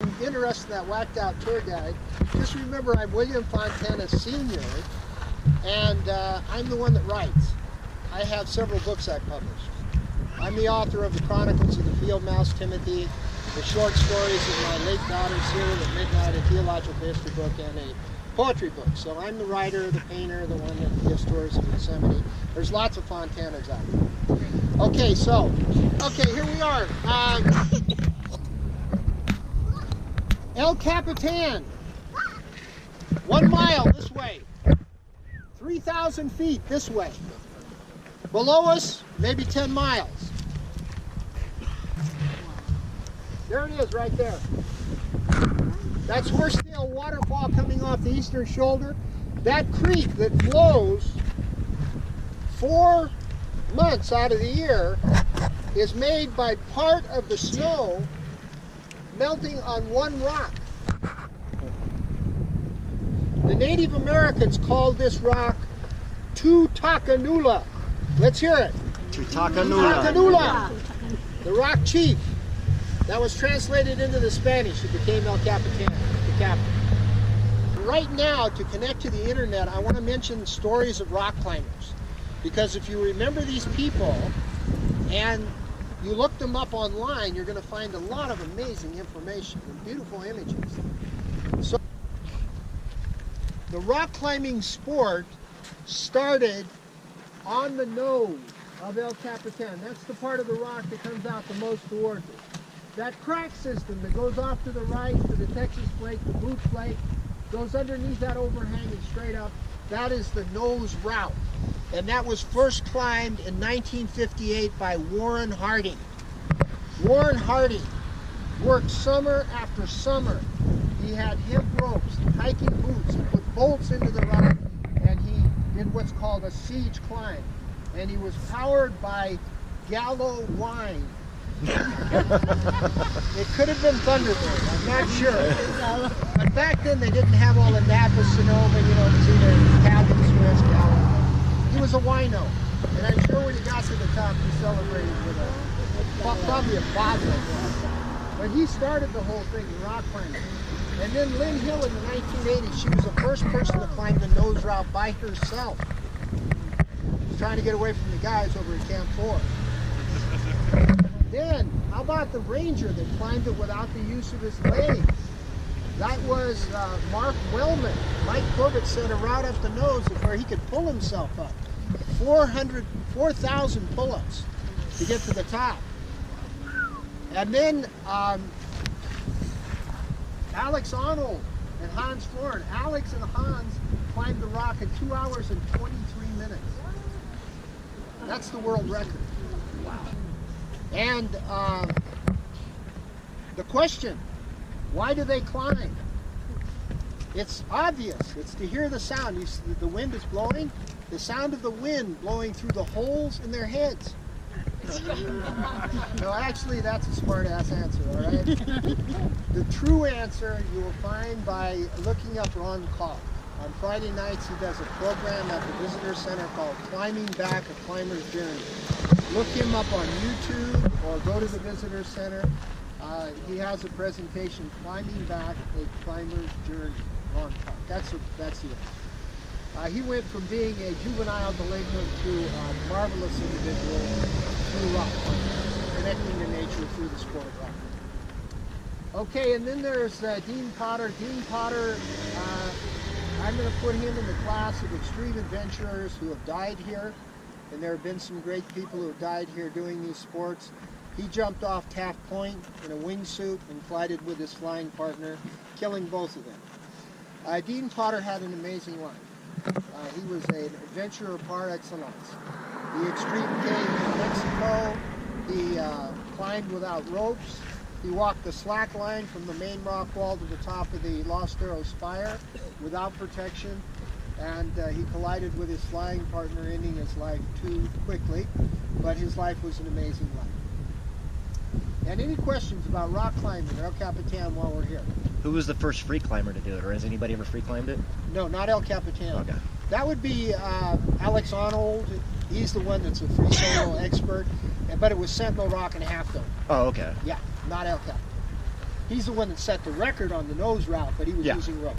interested in that whacked out tour guide, just remember I'm William Fontana Sr. and I'm the one that writes. I have several books I've published. I'm the author of the Chronicles of the Field Mouse Timothy, the short stories of my late daughter Siri at Midnight, a theological history book, and a poetry book. So I'm the writer, the painter, the one that gives tours of Yosemite. There's lots of Fontanas out there. Okay, here we are. El Capitan, 1 mile this way, 3,000 feet this way. Below us, maybe 10 miles. There it is right there. That's Horsetail Waterfall coming off the eastern shoulder. That creek that flows 4 months out of the year is made by part of the snow melting on one rock. The Native Americans called this rock Tutakanula. Let's hear it. Tutakanula. The rock chief. That was translated into the Spanish. It became El Capitan, the captain. Right now, to connect to the internet, I want to mention stories of rock climbers. Because if you remember these people and you look them up online, you're going to find a lot of amazing information and beautiful images. So, the rock climbing sport started on the nose of El Capitan. That's the part of the rock that comes out the most towards it. That crack system that goes off to the right to the Texas Plate, the Boot Plate, goes underneath that overhang and straight up. That is the nose route. And that was first climbed in 1958 by Warren Harding. Warren Harding worked summer after summer. He had hemp ropes, hiking boots, he put bolts into the rock, and he did what's called a siege climb. And he was powered by Gallo wine. It could have been Thunderbird, I'm not sure. But back then they didn't have all the Napa Sonoma, you know, it was either Cabin Swiss, Gallo. He was a wino. And I'm sure when he got to the top, he celebrated with probably a bottle. But he started the whole thing in rock climbing. And then Lynn Hill in the 1980s, she was the first person to climb the nose route by herself. She was trying to get away from the guys over at Camp 4. Then, how about the ranger that climbed it without the use of his legs? That was Mark Wellman. Mike Corbett set a route up the nose where he could pull himself up. 4,000 pull-ups to get to the top. And then Alex Arnold and Hans Florin. Alex and Hans climbed the rock in 2 hours and 23 minutes. That's the world record. Wow. And the question, why do they climb? It's obvious. It's to hear the sound. You see, the wind is blowing. The sound of the wind blowing through the holes in their heads. No, actually, that's a smart-ass answer, all right? The true answer you will find by looking up Ron Kopp. On Friday nights, he does a program at the Visitor Center called Climbing Back, A Climber's Journey. Look him up on YouTube or go to the Visitor Center. He has a presentation, Climbing Back, A Climber's Journey. Ron Kopp. That's the answer. He went from being a juvenile delinquent to a marvelous individual through rock climbing, connecting to nature through the sport of rock. Okay, and then there's Dean Potter. Dean Potter, I'm going to put him in the class of extreme adventurers who have died here, and there have been some great people who have died here doing these sports. He jumped off Taft Point in a wingsuit and collided with his flying partner, killing both of them. Dean Potter had an amazing life. He was an adventurer par excellence. The extreme came in Mexico. He climbed without ropes. He walked the slack line from the main rock wall to the top of the Los Cerros Spire without protection. And he collided with his flying partner, ending his life too quickly. But his life was an amazing life. And any questions about rock climbing or El Capitan while we're here? Who was the first free climber to do it, or has anybody ever free climbed it? No, not El Capitan. Okay. That would be Alex Arnold. He's the one that's a free solo expert. But it was Sentinel Rock and Half Dome. Oh, okay. Yeah, not El Capitan. He's the one that set the record on the nose route, but he was Yeah. using rope.